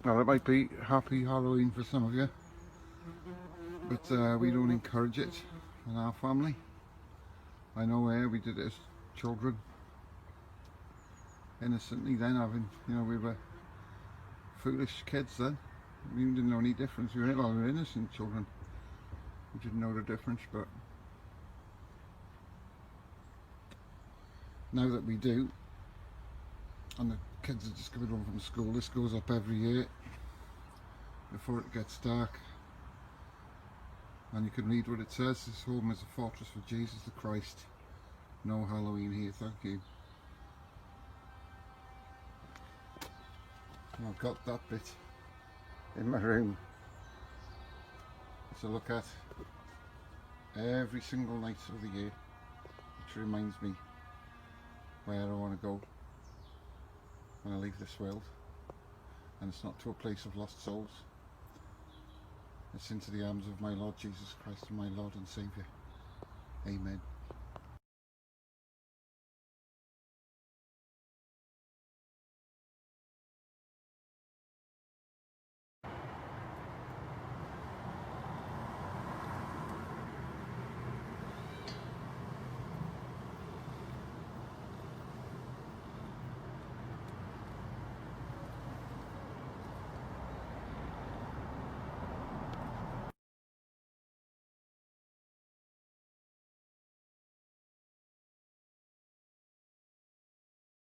Well, it might be happy Halloween for some of you, but we don't encourage it in our family. I know we did it as children, innocently then, having, you know, we were foolish kids then. We didn't know any difference. We were innocent children. We didn't know the difference, but now that we do, and the kids are just coming home from school, this goes up every year before it gets dark. And you can read what it says: "This home is a fortress for Jesus the Christ. No Halloween here, thank you." And I've got that bit in my room to look at every single night of the year, which reminds me where I want to go when I leave this world. And it's not to a place of lost souls. It's into the arms of my Lord Jesus Christ, my Lord and Saviour. Amen.